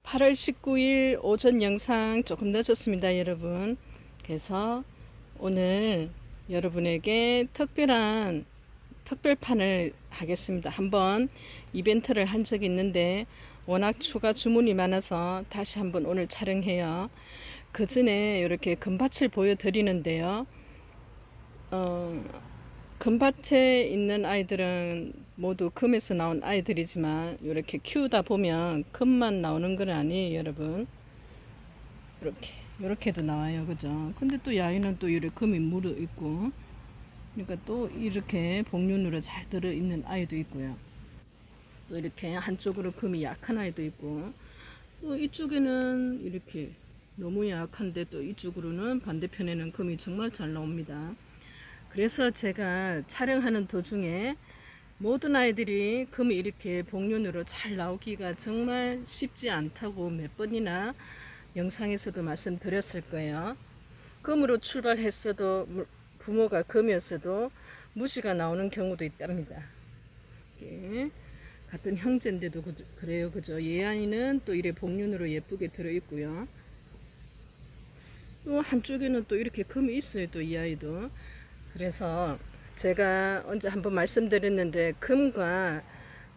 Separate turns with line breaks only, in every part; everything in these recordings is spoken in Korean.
(8월 19일) 오전 영상 조금 늦었습니다 여러분. 그래서 오늘 여러분에게 특별판을 하겠습니다. 한번 이벤트를 한 적이 있는데 워낙 추가 주문이 많아서 다시 한번 오늘 촬영해요. 그 전에 이렇게 금밭을 보여드리는데요. 금밭에 있는 아이들은 모두 금에서 나온 아이들이지만 이렇게 키우다 보면 금만 나오는 건 아니에요 여러분. 이렇게도 나와요, 그죠? 근데 또 야이는 또 이렇게 금이 물어 있고, 그러니까 또 이렇게 복륜으로 잘 들어 있는 아이도 있고요. 또 이렇게 한쪽으로 금이 약한 아이도 있고, 또 이쪽에는 이렇게 너무 약한데 또 이쪽으로는 반대편에는 금이 정말 잘 나옵니다. 그래서 제가 촬영하는 도중에 모든 아이들이 금이 이렇게 복륜으로 잘 나오기가 정말 쉽지 않다고 몇 번이나 영상에서도 말씀드렸을 거예요. 금으로 출발했어도 부모가 금이었어도 무지가 나오는 경우도 있답니다. 이렇게 같은 형제인데도 그래요, 그죠? 얘 아이는 또 이래 복륜으로 예쁘게 들어있고요. 또 한쪽에는 또 이렇게 금이 있어요, 또 이 아이도. 그래서 제가 언제 한번 말씀드렸는데 금과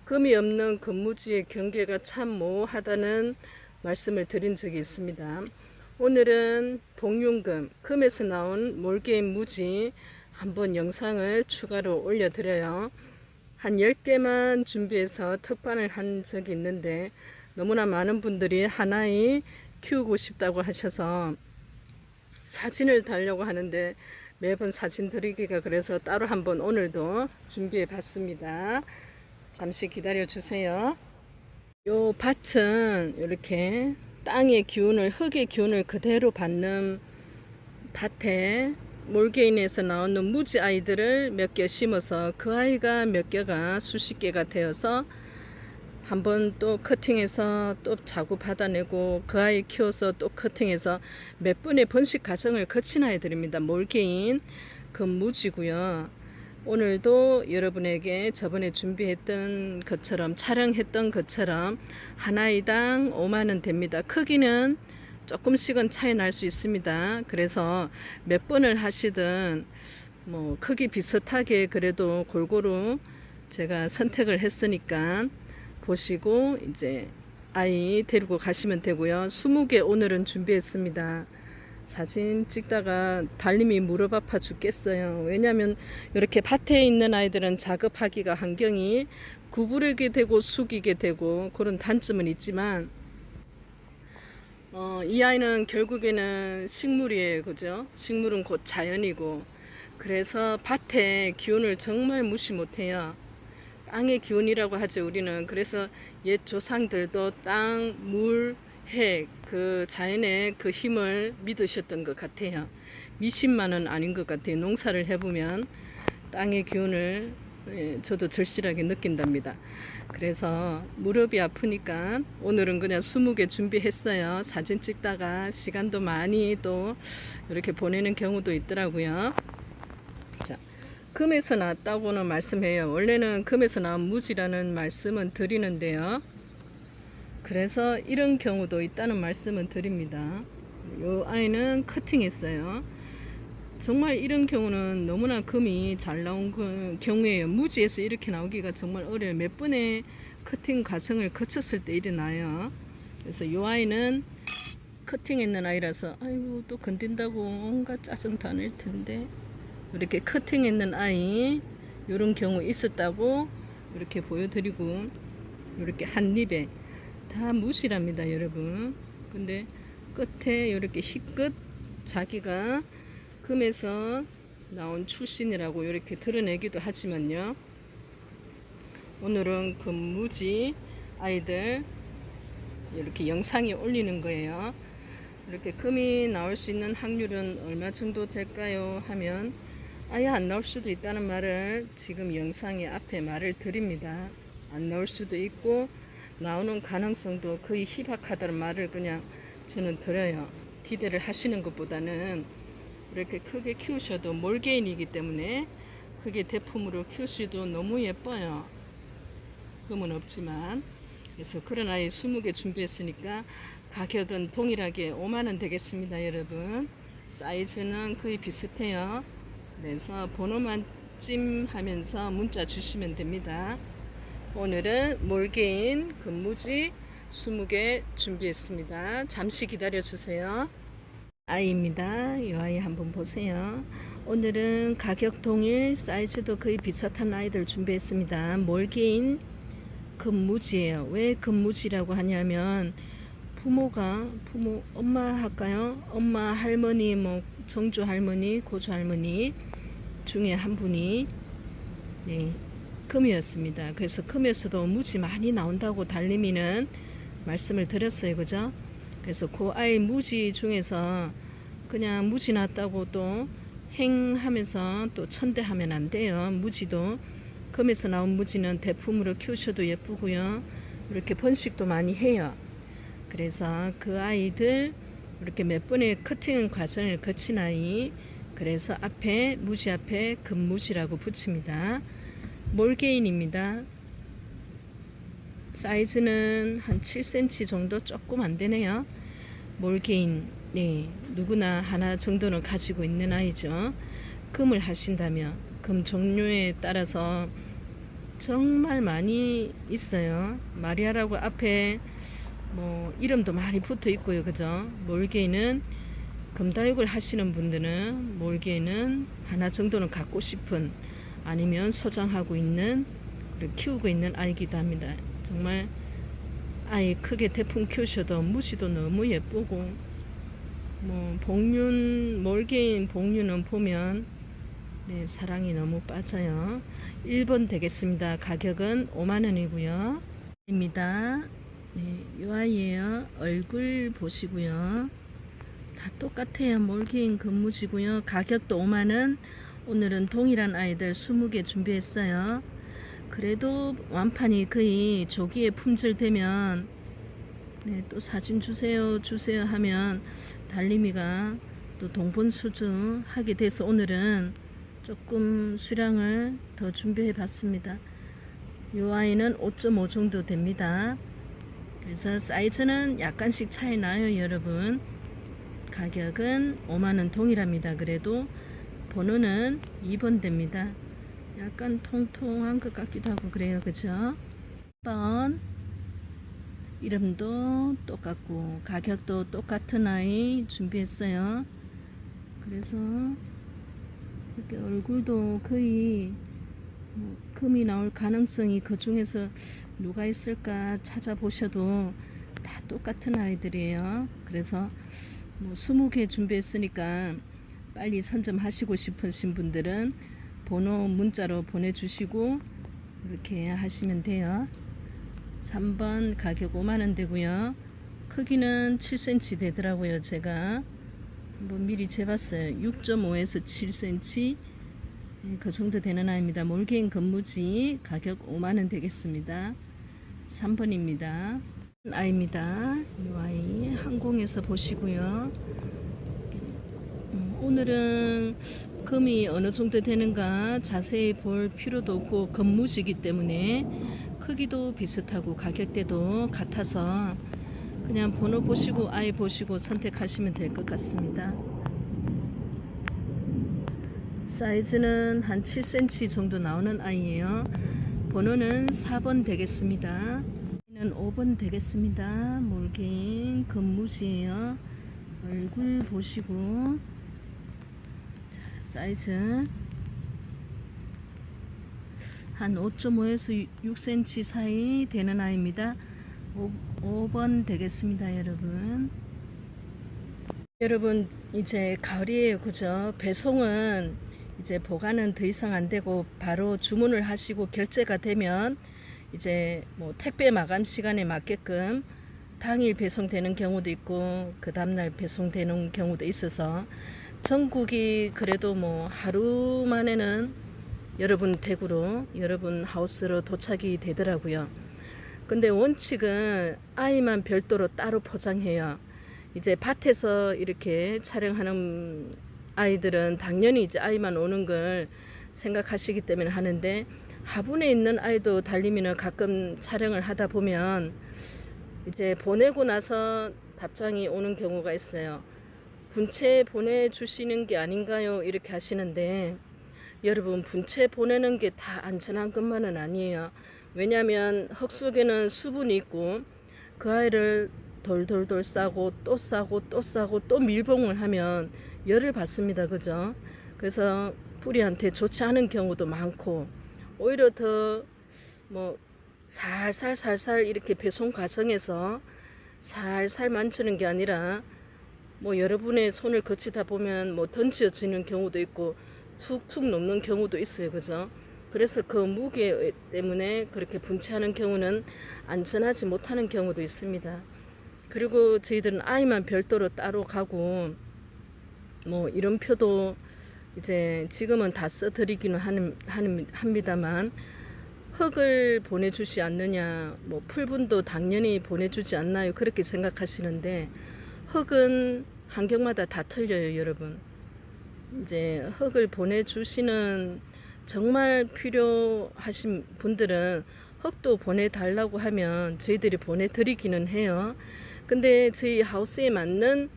금이 없는 금무지의 경계가 참 모호하다는 말씀을 드린 적이 있습니다. 오늘은 복륜금, 금에서 나온 몰개인 무지 한번 영상을 추가로 올려드려요. 한 10개만 준비해서 특판을 한 적이 있는데 너무나 많은 분들이 하나에 키우고 싶다고 하셔서 사진을 달려고 하는데 매번 사진 드리기가 그래서 따로 한번 오늘도 준비해 봤습니다. 잠시 기다려 주세요. 요 밭은 이렇게 땅의 기운을, 흙의 기운을 그대로 받는 밭에 몰개인에서 나오는 무지 아이들을 몇 개 심어서 그 아이가 몇 개가 수십 개가 되어서 한번 또 커팅해서 또 자구 받아내고 그 아이 키워서 또 커팅해서 몇 번의 번식 과정을 거친 아이들입니다. 몰개인 그 무지고요. 오늘도 여러분에게 저번에 준비했던 것처럼 촬영했던 것처럼 한 아이당 5만원 됩니다. 크기는 조금씩은 차이 날 수 있습니다. 그래서 몇 번을 하시든 뭐 크기 비슷하게 그래도 골고루 제가 선택을 했으니까 보시고 이제 아이 데리고 가시면 되고요. 20개 오늘은 준비했습니다. 사진 찍다가 달님이 무릎 아파 죽겠어요. 왜냐면 이렇게 밭에 있는 아이들은 작업하기가 환경이 구부리게 되고 숙이게 되고 그런 단점은 있지만 이 아이는 결국에는 식물이에요, 그죠? 식물은 곧 자연이고, 그래서 밭의 기운을 정말 무시 못해요. 땅의 기운이라고 하죠, 우리는. 그래서 옛 조상들도 땅, 물, 해, 그 자연의 그 힘을 믿으셨던 것 같아요. 미신만은 아닌 것 같아요. 농사를 해보면 땅의 기운을 저도 절실하게 느낀답니다. 그래서 무릎이 아프니까 오늘은 그냥 20개 준비했어요. 사진 찍다가 시간도 많이 또 이렇게 보내는 경우도 있더라고요. 자, 금에서 나왔다고는 말씀해요. 원래는 금에서 나온 무지라는 말씀은 드리는데요. 그래서 이런 경우도 있다는 말씀은 드립니다. 이 아이는 커팅했어요. 정말 이런 경우는 너무나 금이 잘 나온 경우에요. 무지에서 이렇게 나오기가 정말 어려워요. 몇 번의 커팅 과정을 거쳤을 때 일어나요. 그래서 이 아이는 커팅했는 아이라서 아이고 또 건든다고 온갖 짜증 다 낼 텐데, 이렇게 커팅했는 아이 이런 경우 있었다고 이렇게 보여드리고, 이렇게 한 입에 다 무시랍니다 여러분. 근데 끝에 이렇게 희끗 자기가 금에서 나온 출신이라고 이렇게 드러내기도 하지만요, 오늘은 금무지 아이들 이렇게 영상에 올리는 거예요. 이렇게 금이 나올 수 있는 확률은 얼마 정도 될까요 하면 아예 안 나올 수도 있다는 말을 지금 영상의 앞에 말을 드립니다. 안 나올 수도 있고 나오는 가능성도 거의 희박하다는 말을 그냥 저는 드려요. 기대를 하시는 것보다는 이렇게 크게 키우셔도 몰개인이기 때문에 크게 대품으로 키우셔도 너무 예뻐요. 금은 없지만. 그래서 그런 아이 20개 준비했으니까 가격은 동일하게 5만원 되겠습니다. 여러분, 사이즈는 거의 비슷해요. 그래서 번호만 찜하면서 문자 주시면 됩니다. 오늘은 몰개인 금무지 20개 준비했습니다. 잠시 기다려 주세요. 아이입니다. 이 아이 한번 보세요. 오늘은 가격 동일, 사이즈도 거의 비슷한 아이들 준비했습니다. 몰개인 금무지예요. 왜 금무지라고 하냐면 부모 엄마 할까요? 엄마, 할머니, 뭐 정조 할머니, 고조 할머니 중에 한 분이 금이었습니다. 그래서 금에서도 무지 많이 나온다고 달님이는 말씀을 드렸어요. 그죠? 그래서 그 아이 무지 중에서 그냥 무지 났다고 또 행하면서 또 천대하면 안 돼요. 무지도 금에서 나온 무지는 대품으로 키우셔도 예쁘고요. 이렇게 번식도 많이 해요. 그래서 그 아이들 이렇게 몇 번의 커팅 과정을 거친 아이, 그래서 앞에 무지 앞에 금무지라고 붙입니다. 몰개인입니다. 사이즈는 한 7cm 정도, 조금 안 되네요. 몰개인, 누구나 하나 정도는 가지고 있는 아이죠. 금을 하신다면 금 종류에 따라서 정말 많이 있어요. 마리아라고 앞에 뭐 이름도 많이 붙어 있고요. 그죠? 몰개인은 금다육을 하시는 분들은 몰개인은 하나 정도는 갖고 싶은, 아니면 소장하고 있는, 키우고 있는 아이기도 합니다. 정말 아이 크게 대품 키우셔도 무지도 너무 예쁘고, 뭐 몰개인 복륜은 보면 사랑이 너무 빠져요. 1번 되겠습니다. 가격은 5만원이고요 입니다. 이 아이예요. 얼굴 보시고요. 다 똑같아요. 몰개인 금무지고요. 가격도 5만원. 오늘은 동일한 아이들 20개 준비했어요. 그래도 완판이 거의 조기에 품절되면 또 사진 주세요 하면 달림이가 또 동분수주 하게 돼서 오늘은 조금 수량을 더 준비해 봤습니다. 이 아이는 5.5 정도 됩니다. 그래서 사이즈는 약간씩 차이 나요. 여러분, 가격은 5만원 동일합니다. 그래도 번호는 2번 됩니다. 약간 통통한 것 같기도 하고 그래요. 그죠? 1번 이름도 똑같고 가격도 똑같은 아이 준비했어요. 그래서 이렇게 얼굴도 거의 금이 나올 가능성이, 그 중에서 누가 있을까 찾아보셔도 다 똑같은 아이들이에요. 그래서 20개 준비했으니까 빨리 선점하시고 싶으신 분들은 번호 문자로 보내주시고 이렇게 하시면 돼요. 3번 가격 5만원 되고요. 크기는 7cm 되더라고요. 제가 한번 미리 재봤어요. 6.5에서 7cm 그 정도 되는 아이입니다. 몰개인 금무지 가격 5만원 되겠습니다. 3번입니다. 아이입니다. 이 아이 항공에서 보시고요. 오늘은 금이 어느 정도 되는가 자세히 볼 필요도 없고 금무지이기 때문에 크기도 비슷하고 가격대도 같아서 그냥 번호 보시고 아이 보시고 선택하시면 될 것 같습니다. 사이즈는 한 7cm 정도 나오는 아이예요. 번호는 4번 되겠습니다. 는 5번 되겠습니다. 몰개인 금무지예요. 얼굴 보시고, 사이즈 한 5.5에서 6cm 사이 되는 아이입니다. 5번 되겠습니다. 여러분 이제 가을이에요. 그죠? 배송은 이제 보관은 더 이상 안 되고 바로 주문을 하시고 결제가 되면 이제 뭐 택배 마감 시간에 맞게끔 당일 배송되는 경우도 있고 그 다음날 배송되는 경우도 있어서 전국이 그래도 뭐 하루 만에는 여러분 댁으로, 여러분 하우스로 도착이 되더라고요. 근데 원칙은 아이만 별도로 따로 포장해요. 이제 밭에서 이렇게 촬영하는 아이들은 당연히 이제 아이만 오는 걸 생각하시기 때문에 하는데, 화분에 있는 아이도 달리미는 가끔 촬영을 하다 보면 이제 보내고 나서 답장이 오는 경우가 있어요. 분체 보내주시는 게 아닌가요? 이렇게 하시는데, 여러분, 분체 보내는 게 다 안전한 것만은 아니에요. 왜냐하면 흙 속에는 수분이 있고 그 아이를 돌돌돌 싸고 또 싸고 또 싸고 또 밀봉을 하면 열을 받습니다. 그죠? 그래서 뿌리한테 좋지 않은 경우도 많고, 오히려 더 뭐 살살 이렇게 배송 과정에서 살살 만지는 게 아니라 뭐 여러분의 손을 거치다 보면 뭐 던져지는 경우도 있고 툭툭 녹는 경우도 있어요. 그죠? 그래서 그 무게 때문에 그렇게 분체하는 경우는 안전하지 못하는 경우도 있습니다. 그리고 저희들은 아이만 별도로 따로 가고, 뭐 이름표도 이제 지금은 다 써드리기는 합니다만, 흙을 보내주지 않느냐, 뭐 풀분도 당연히 보내주지 않나요? 그렇게 생각하시는데, 흙은 환경마다 다 틀려요, 여러분. 이제 흙을 보내주시는 정말 필요하신 분들은 흙도 보내달라고 하면 저희들이 보내드리기는 해요. 근데 저희 하우스에 맞는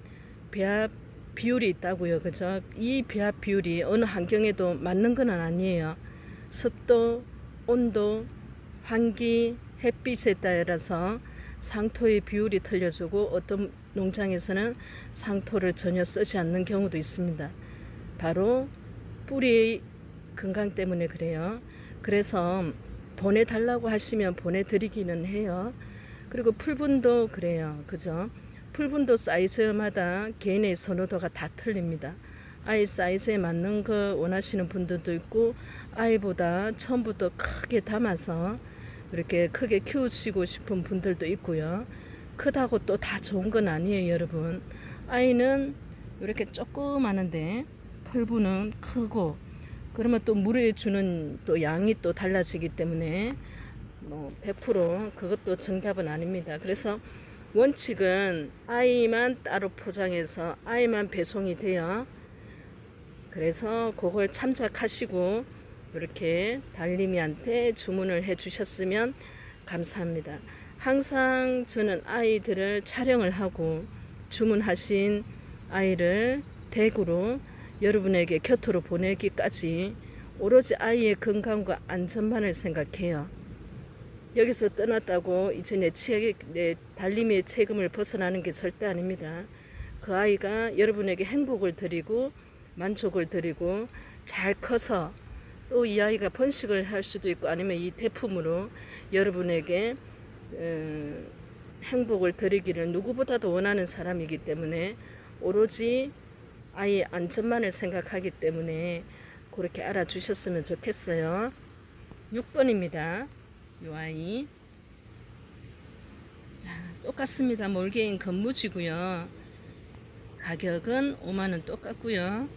배합 비율이 있다고요. 그죠? 이 배합 비율이 어느 환경에도 맞는 건 아니에요. 습도, 온도, 환기, 햇빛에 따라서 상토의 비율이 틀려지고, 어떤 농장에서는 상토를 전혀 쓰지 않는 경우도 있습니다. 바로 뿌리의 건강 때문에 그래요. 그래서 보내달라고 하시면 보내드리기는 해요. 그리고 풀분도 그래요. 그죠? 풀분도 사이즈마다 개인의 선호도가 다 틀립니다. 아이 사이즈에 맞는 거 원하시는 분들도 있고, 아이보다 처음부터 크게 담아서 이렇게 크게 키우시고 싶은 분들도 있고요. 크다고 또 다 좋은 건 아니에요, 여러분. 아이는 이렇게 조그마한데 풀분은 크고, 그러면 또 물에 주는 또 양이 또 달라지기 때문에 뭐 100% 그것도 정답은 아닙니다. 그래서 원칙은 아이만 따로 포장해서 아이만 배송이 돼요. 그래서 그걸 참작하시고 이렇게 달림이한테 주문을 해 주셨으면 감사합니다. 항상 저는 아이들을 촬영을 하고 주문하신 아이를 댁으로 여러분에게 곁으로 보내기까지 오로지 아이의 건강과 안전만을 생각해요. 여기서 떠났다고 이제 내 달림이의 책임을 벗어나는 게 절대 아닙니다. 그 아이가 여러분에게 행복을 드리고 만족을 드리고 잘 커서 또 이 아이가 번식을 할 수도 있고, 아니면 이 대품으로 여러분에게 행복을 드리기를 누구보다도 원하는 사람이기 때문에 오로지 아이의 안전만을 생각하기 때문에 그렇게 알아주셨으면 좋겠어요. 6번입니다. 이 아이. 자, 똑같습니다. 몰개인 건무지고요. 가격은 5만원 똑같고요.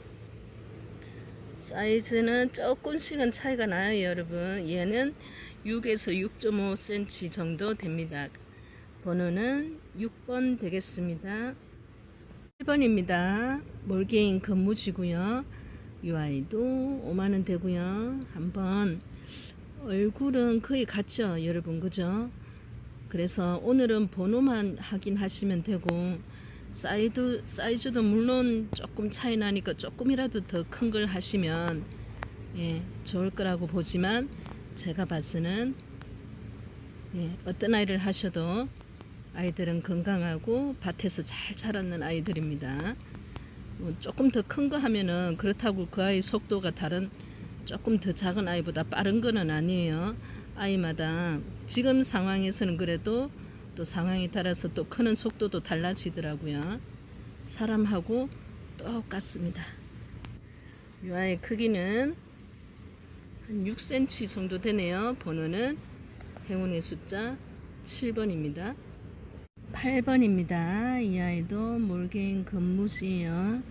사이즈는 조금씩은 차이가 나요, 여러분. 얘는 6에서 6.5cm 정도 됩니다. 번호는 6번 되겠습니다. 1번입니다. 몰개인 건무지고요. 이 아이도 5만원 되고요. 한번 얼굴은 거의 같죠, 여러분. 그죠? 그래서 오늘은 번호만 확인하시면 되고, 사이즈도 물론 조금 차이 나니까 조금이라도 더 큰 걸 하시면 좋을 거라고 보지만, 제가 봐서는 어떤 아이를 하셔도 아이들은 건강하고 밭에서 잘 자랐는 아이들입니다. 조금 더 큰 거 하면은 그렇다고 그 아이 속도가 다른 조금 더 작은 아이보다 빠른 거는 아니에요. 아이마다 지금 상황에서는 그래도 또 상황에 따라서 또 크는 속도도 달라지더라고요. 사람하고 똑같습니다. 이 아이 크기는 한 6cm 정도 되네요. 번호는 행운의 숫자 7번입니다. 8번입니다. 이 아이도 몰개인 건무지예요.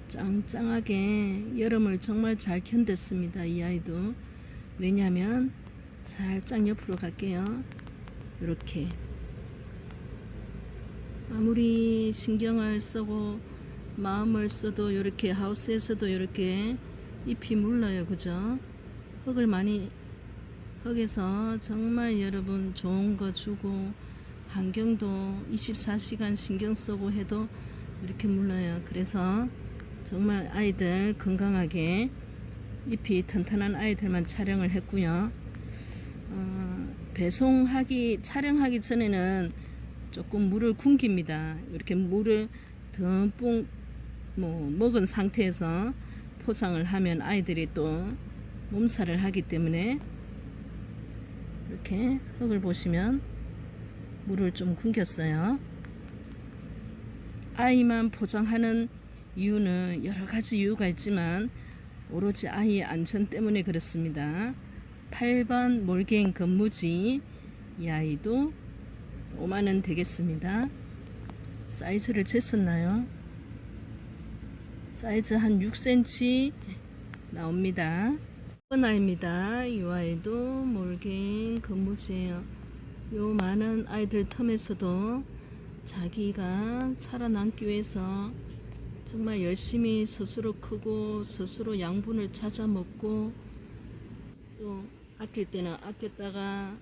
짱짱하게 여름을 정말 잘 견뎠습니다. 이 아이도. 왜냐하면 살짝 옆으로 갈게요. 이렇게 아무리 신경을 쓰고 마음을 써도 이렇게 하우스에서도 이렇게 잎이 물러요. 그죠? 흙에서 정말 여러분 좋은 거 주고 환경도 24시간 신경 쓰고 해도 이렇게 물러요. 그래서 정말 아이들 건강하게 잎이 튼튼한 아이들만 촬영을 했고요. 촬영하기 전에는 조금 물을 굶깁니다. 이렇게 물을 듬뿍 먹은 상태에서 포장을 하면 아이들이 또 몸살을 하기 때문에 이렇게 흙을 보시면 물을 좀 굶겼어요. 아이만 포장하는 이유는 여러 가지 이유가 있지만 오로지 아이의 안전 때문에 그렇습니다. 8번 몰개인 금무지, 이 아이도 5만원 되겠습니다. 사이즈를 쟀었나요? 사이즈 한 6cm 나옵니다. 이번 아이입니다. 이 아이도 몰개인 금무지예요. 요 많은 아이들 텀에서도 자기가 살아남기 위해서 정말 열심히 스스로 크고 스스로 양분을 찾아 먹고 또 아낄 때는 아꼈다가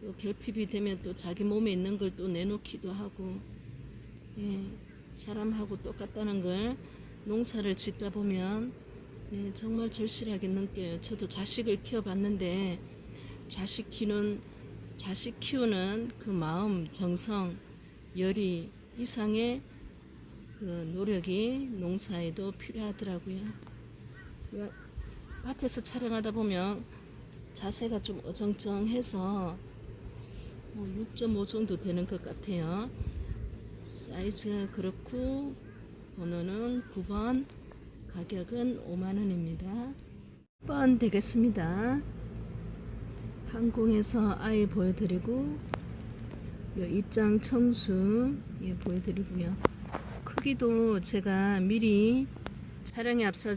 또 결핍이 되면 또 자기 몸에 있는 걸 또 내놓기도 하고, 사람하고 똑같다는 걸 농사를 짓다 보면 정말 절실하게 느껴요. 저도 자식을 키워봤는데 자식 키우는 그 마음, 정성, 열의 이상의 그 노력이 농사에도 필요하더라고요. 밭에서 촬영하다 보면 자세가 좀 어정쩡해서 6.5 정도 되는 것 같아요. 사이즈 그렇고 번호는 9번, 가격은 5만원입니다. 10번 되겠습니다. 항공에서 아이 보여드리고 입장 청수 보여드리고요. 크기도 제가 미리 촬영에 앞서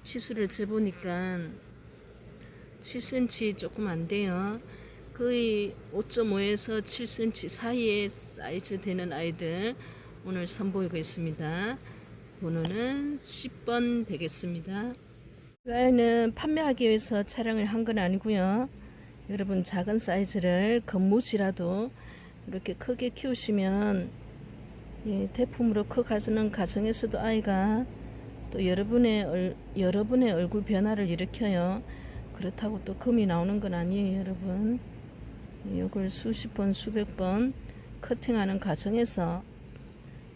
치수를 재보니까 7cm 조금 안 돼요. 거의 5.5에서 7cm 사이에 사이즈 되는 아이들 오늘 선보이고 있습니다. 번호는 10번 되겠습니다. 이 아이는 판매하기 위해서 촬영을 한 건 아니고요. 여러분 작은 사이즈를 건무지라도 이렇게 크게 키우시면 대품으로 커 가는 가정에서도 아이가 또 여러분의 얼굴 변화를 일으켜요. 그렇다고 또 금이 나오는 건 아니에요, 여러분. 이걸 수십 번, 수백 번 커팅하는 과정에서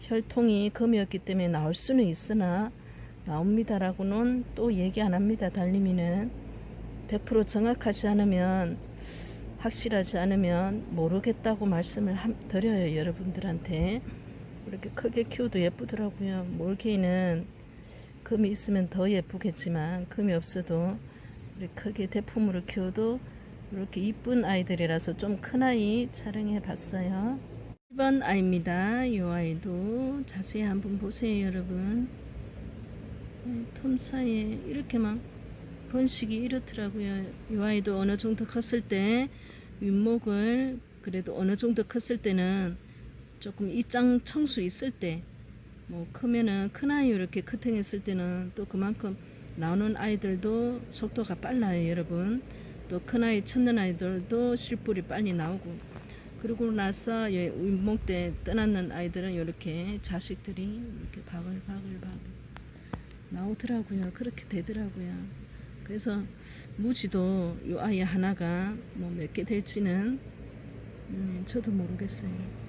혈통이 금이었기 때문에 나올 수는 있으나 나옵니다라고는 또 얘기 안 합니다. 달림이는 100% 정확하지 않으면, 확실하지 않으면 모르겠다고 말씀을 드려요, 여러분들한테. 이렇게 크게 키워도 예쁘더라고요. 몰개이는 금이 있으면 더 예쁘겠지만 금이 없어도 이렇게 크게 대품으로 키워도 이렇게 이쁜 아이들이라서 좀 큰 아이 촬영해 봤어요. 1번 아이입니다. 이 아이도 자세히 한번 보세요, 여러분. 틈 사이에 이렇게 막 번식이 이렇더라고요. 이 아이도 어느 정도 컸을 때 윗목을, 그래도 어느 정도 컸을 때는 조금 입장 청수 있을 때, 크면은 큰 아이 이렇게 커팅했을 때는 또 그만큼 나오는 아이들도 속도가 빨라요, 여러분. 또 큰 아이 찾는 아이들도 실뿔이 빨리 나오고, 그러고 나서 윗목 때 떠났는 아이들은 이렇게 자식들이 이렇게 바글바글 나오더라고요. 그렇게 되더라고요. 그래서 무지도 이 아이 하나가 몇 개 될지는 저도 모르겠어요.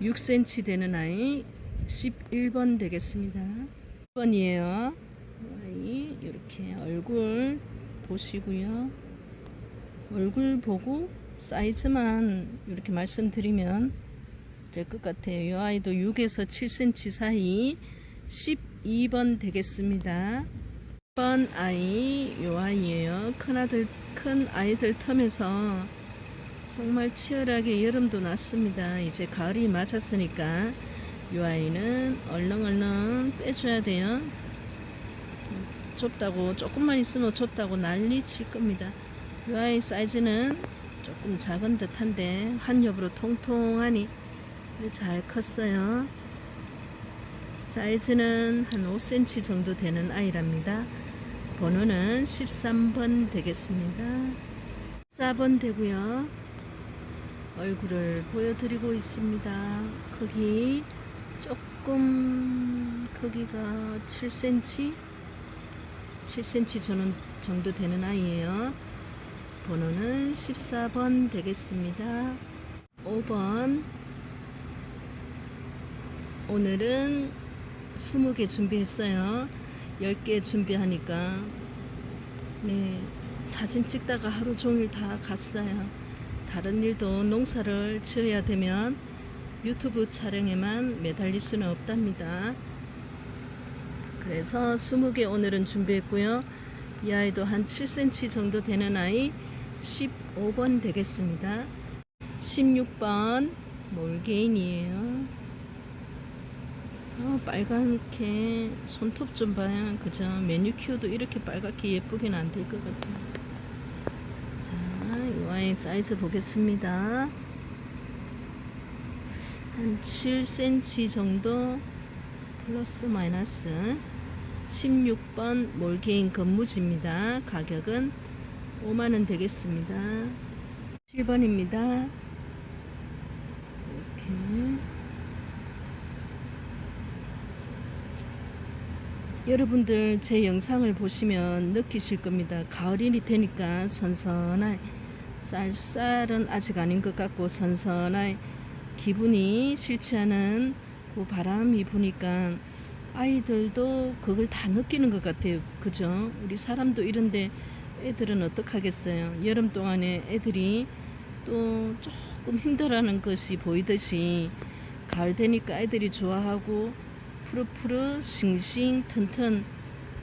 6cm 되는 아이 11번 되겠습니다. 1번이에요. 아이 이렇게 얼굴 보시고요. 얼굴 보고 사이즈만 이렇게 말씀드리면 될 것 같아요. 이 아이도 6에서 7cm 사이 12번 되겠습니다. 1번 아이 이 아이예요. 큰 아이들 텀에서 정말 치열하게 여름도 났습니다. 이제 가을이 맞았으니까 이 아이는 얼른 빼줘야 돼요. 좁다고, 조금만 있으면 좁다고 난리 칠 겁니다. 이 아이 사이즈는 조금 작은 듯한데 한 겹으로 통통하니 잘 컸어요. 사이즈는 한 5cm 정도 되는 아이랍니다. 번호는 13번 되겠습니다. 14번 되고요. 얼굴을 보여드리고 있습니다. 크기 조금 크기가 7cm 정도 되는 아이예요. 번호는 14번 되겠습니다. 5번. 오늘은 20개 준비했어요. 10개 준비하니까 사진 찍다가 하루 종일 다 갔어요. 다른 일도 농사를 지어야 되면 유튜브 촬영에만 매달릴 수는 없답니다. 그래서 20개 오늘은 준비했고요. 이 아이도 한 7cm 정도 되는 아이 15번 되겠습니다. 16번 몰개인이에요. 빨갛게 손톱 좀 봐요. 그죠? 매니큐어도 이렇게 빨갛게 예쁘게는 안 될 것 같아요. 자, 이 아이 사이즈 보겠습니다. 한 7cm 정도 플러스 마이너스. 16번 몰개인 건무지입니다. 가격은 5만원 되겠습니다. 7번입니다. 이렇게 여러분들 제 영상을 보시면 느끼실 겁니다. 가을이 되니까 선선한 쌀쌀은 아직 아닌 것 같고 선선한 기분이 싫지 않은 그 바람이 부니까 아이들도 그걸 다 느끼는 것 같아요. 그죠? 우리 사람도 이런데 애들은 어떡하겠어요. 여름 동안에 애들이 또 조금 힘들어하는 것이 보이듯이 가을 되니까 애들이 좋아하고 푸르푸르 싱싱 튼튼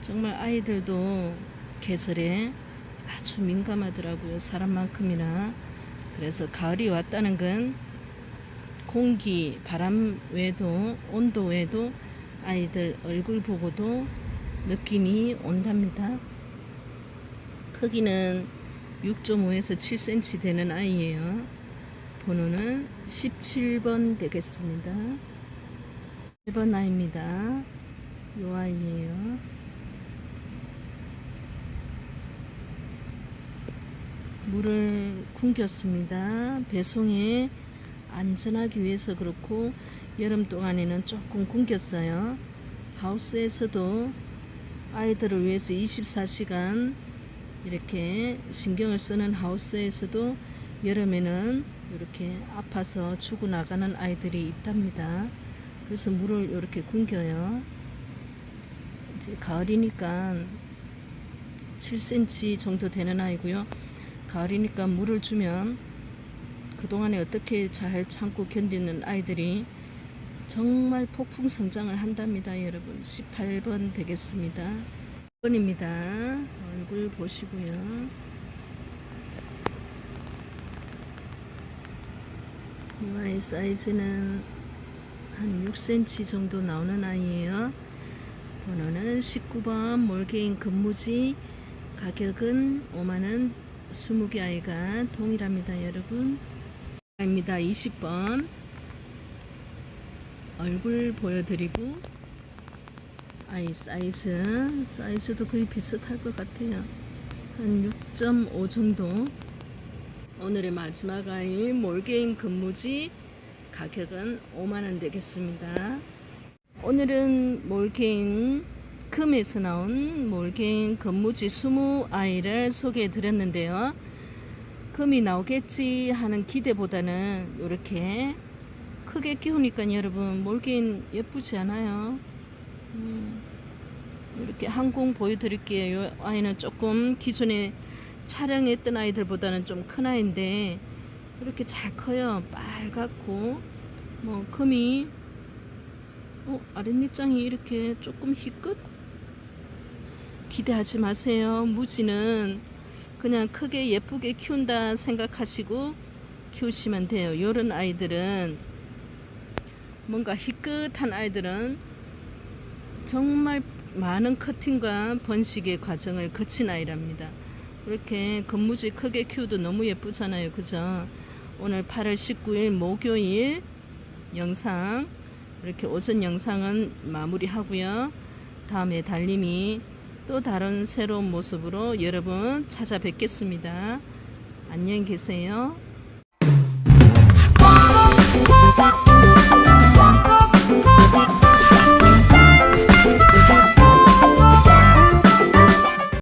정말 아이들도 계절에 아주 민감하더라고요. 사람만큼이나. 그래서 가을이 왔다는 건 공기, 바람 외에도 온도 외에도 아이들 얼굴 보고도 느낌이 온답니다. 크기는 6.5에서 7cm 되는 아이예요. 번호는 17번 되겠습니다. 1번 아이입니다. 요 아이예요. 물을 굶겼습니다. 배송에 안전하기 위해서 그렇고 여름 동안에는 조금 굶겼어요. 하우스에서도 아이들을 위해서 24시간 이렇게 신경을 쓰는 하우스에서도 여름에는 이렇게 아파서 죽어나가는 아이들이 있답니다. 그래서 물을 이렇게 굶겨요. 이제 가을이니까 7cm 정도 되는 아이고요. 가을이니까 물을 주면 그동안에 어떻게 잘 참고 견디는 아이들이 정말 폭풍 성장을 한답니다. 여러분 18번 되겠습니다. 1번입니다. 얼굴 보시고요. 이 아이 사이즈는 한 6cm 정도 나오는 아이예요. 번호는 19번 몰개인 금무지. 가격은 5만원. 20개 아이가 동일합니다. 여러분 아입니다. 20번 얼굴 보여드리고 아이 사이즈도 거의 비슷할 것 같아요. 한 6.5 정도. 오늘의 마지막 아이 몰개인 금무지. 가격은 5만원 되겠습니다. 오늘은 몰개인 금에서 나온 몰개인 금무지 20아이를 소개해 드렸는데요. 금이 나오겠지 하는 기대보다는 이렇게 크게 키우니까 여러분 몰개인 예쁘지 않아요? 이렇게 한 공 보여드릴게요. 이 아이는 조금 기존에 촬영했던 아이들보다는 좀 큰 아이인데 이렇게 잘 커요. 빨갛고 뭐 금이 아랫입장이 이렇게 조금 희끗? 기대하지 마세요. 무지는 그냥 크게 예쁘게 키운다 생각하시고 키우시면 돼요. 이런 아이들은 뭔가 희끗한 아이들은 정말 많은 커팅과 번식의 과정을 거친 아이랍니다. 이렇게 건무지 크게 키워도 너무 예쁘잖아요. 그죠? 오늘 8월 19일 목요일 영상, 이렇게 오전 영상은 마무리하고요. 다음에 달님이 또 다른 새로운 모습으로 여러분 찾아뵙겠습니다. 안녕히 계세요.